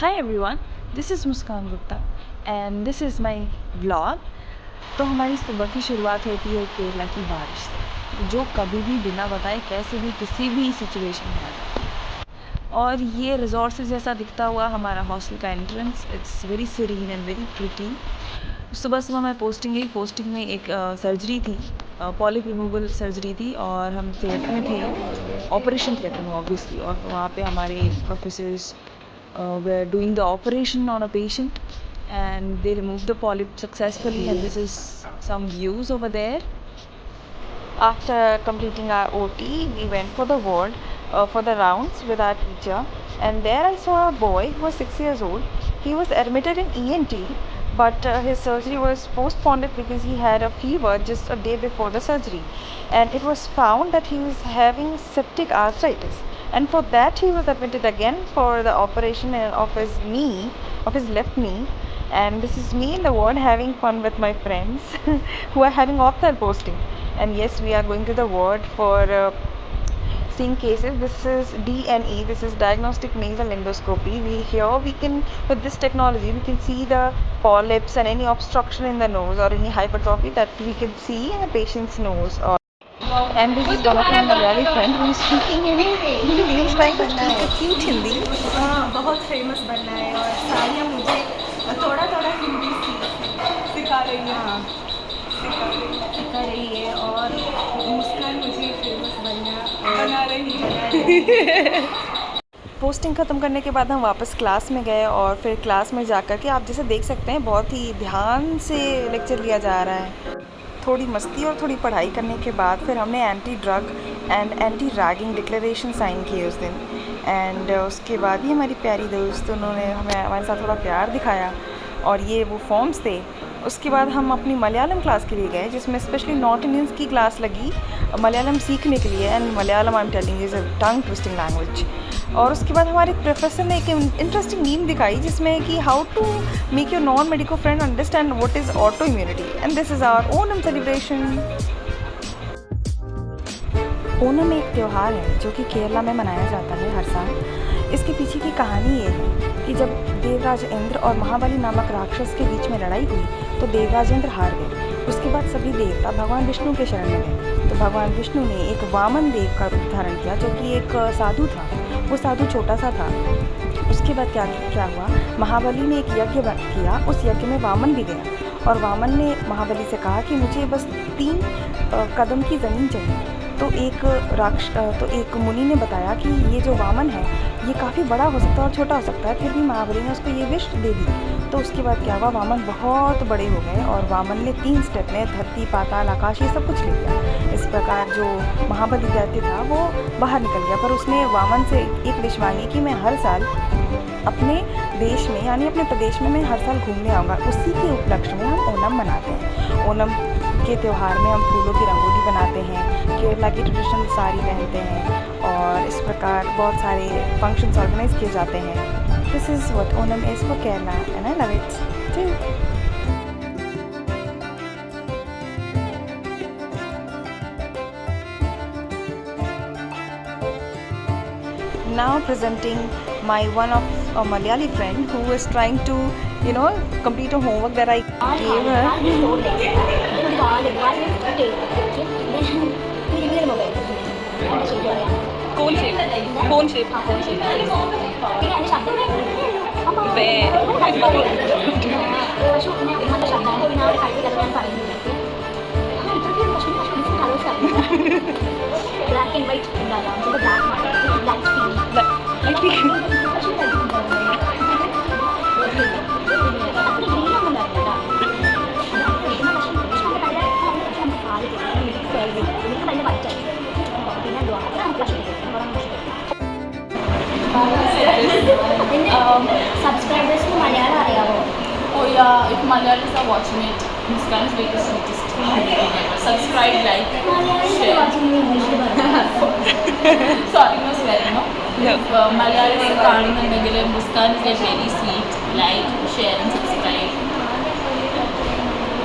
Hi everyone, this is Muskan Gupta and this is my vlog. तो हमारी सुबह की शुरुआत होती है केरला की बारिश से, जो कभी भी बिना बताए कैसे भी किसी भी सिचुएशन में आ जाती है। और ये रिजॉर्ट से जैसा दिखता हुआ हमारा हॉस्टल का entrance, it's very serene and very pretty. सुबह सुबह मैं पोस्टिंग में एक सर्जरी थी, पॉलिप रिमूवल सर्जरी थी, और हम थिएटर में थे, ऑपरेशन थिएटर में ऑब्वियसली। और वहाँ पे हमारे professors were doing the operation on a patient, and they removed the polyp successfully, and this is some views over there. After completing our OT, we went for the ward for the rounds with our teacher, and there I saw a boy who was 6 years old. He was admitted in ENT, but his surgery was postponed because he had a fever just a day before the surgery, and it was found that he was having septic arthritis, and for that he was admitted again for the operation of his knee, of his left knee. And this is me in the ward having fun with my friends who are having optional posting. And yes, we are going to the ward for seeing cases. This is DNE, this is diagnostic nasal endoscopy. We can, with this technology, we can see the polyps and any obstruction in the nose or any hypertrophy that we can see in a patient's nose. And this is one of my Malayali friend who is speaking in Hindi. He is trying to speak a cute Hindi. बहुत famous बनना है और सारियाँ मुझे थोड़ा थोड़ा हिंदी सिखा रही है। हाँ, सिखा रही है और मुस्कान मुझे फेमस बना रही है। पोस्टिंग ख़त्म करने के बाद हम वापस क्लास में गए, और फिर क्लास में जाकर के आप जैसे देख सकते हैं बहुत ही ध्यान से लेक्चर लिया जा रहा है। थोड़ी मस्ती और थोड़ी पढ़ाई करने के बाद फिर हमने anti drug and anti ragging declaration sign किए उस दिन। एंड उसके बाद ही हमारी प्यारी दोस्त, उन्होंने हमारे साथ थोड़ा प्यार दिखाया, और ये वो फॉर्म्स थे। उसके बाद हम अपनी मलयालम क्लास के लिए गए, जिसमें स्पेशली नॉर्थ इंडियंस की क्लास लगी मलयालम सीखने के लिए। And Malayalam, I am telling, is a tongue twisting language. और उसके बाद हमारे प्रोफेसर ने एक इंटरेस्टिंग मीम दिखाई, जिसमें कि how to make your non medico friend understand what is auto immunity, and this is our Onam celebration. Onam एक त्यौहार है जो कि केरला में मनाया जाता है हर साल। इसके पीछे की कहानी ये है कि जब देवराज इंद्र और महाबली नामक राक्षस के बीच में लड़ाई हुई तो देवराज इंद्र हार गए। उसके बाद सभी देवता भगवान विष्णु के शरण में गए, तो भगवान विष्णु ने एक वामन देव का रूप धारण किया, जो कि एक साधु था। वो साधु छोटा सा था। उसके बाद क्या हुआ, महाबली ने एक यज्ञ किया, उस यज्ञ में वामन भी गया, और वामन ने महाबली से कहा कि मुझे बस 3 कदम की ज़मीन चाहिए। तो एक मुनि ने बताया कि ये जो वामन है ये काफ़ी बड़ा हो सकता है और छोटा हो सकता है। फिर भी महाबली ने उसको ये विश दे दी। तो उसके बाद क्या हुआ, वामन बहुत बड़े हो गए, और वामन ने 3 स्टेप में धरती, पाताल, आकाश, ये सब कुछ ले लिया। इस प्रकार जो महाबली दैत्य था वो बाहर निकल गया, पर उसने वामन से एक विश मांगी कि मैं हर साल अपने देश में, यानी अपने प्रदेश में मैं हर साल घूमने आऊँगा। उसी के उपलक्ष्य में हम ओनम मनाते हैं। ओनम के त्यौहार में हम फूलों की रंगोली बनाते हैं, केरला की ट्रेडिशनल साड़ी पहनते हैं, और इस प्रकार बहुत सारे फंक्शंस ऑर्गेनाइज किए जाते हैं। This is what Onam is for Kerala and I love it too. Now presenting my one of a Malayali friend who is trying to, complete a homework that I gave her. Cone shape. Black and white ఉండాలా అంటే black black screen subscribers को मलयालम അറിയാവോ? Oh yeah, if Malayalis are watching it, Muskan is very sweetest. Subscribe, like, share. Sorry, no swearing, no? If Malayalis are കാണുന്നുണ്ടെങ്കിൽ Muskan is very sweet. Like, share and subscribe.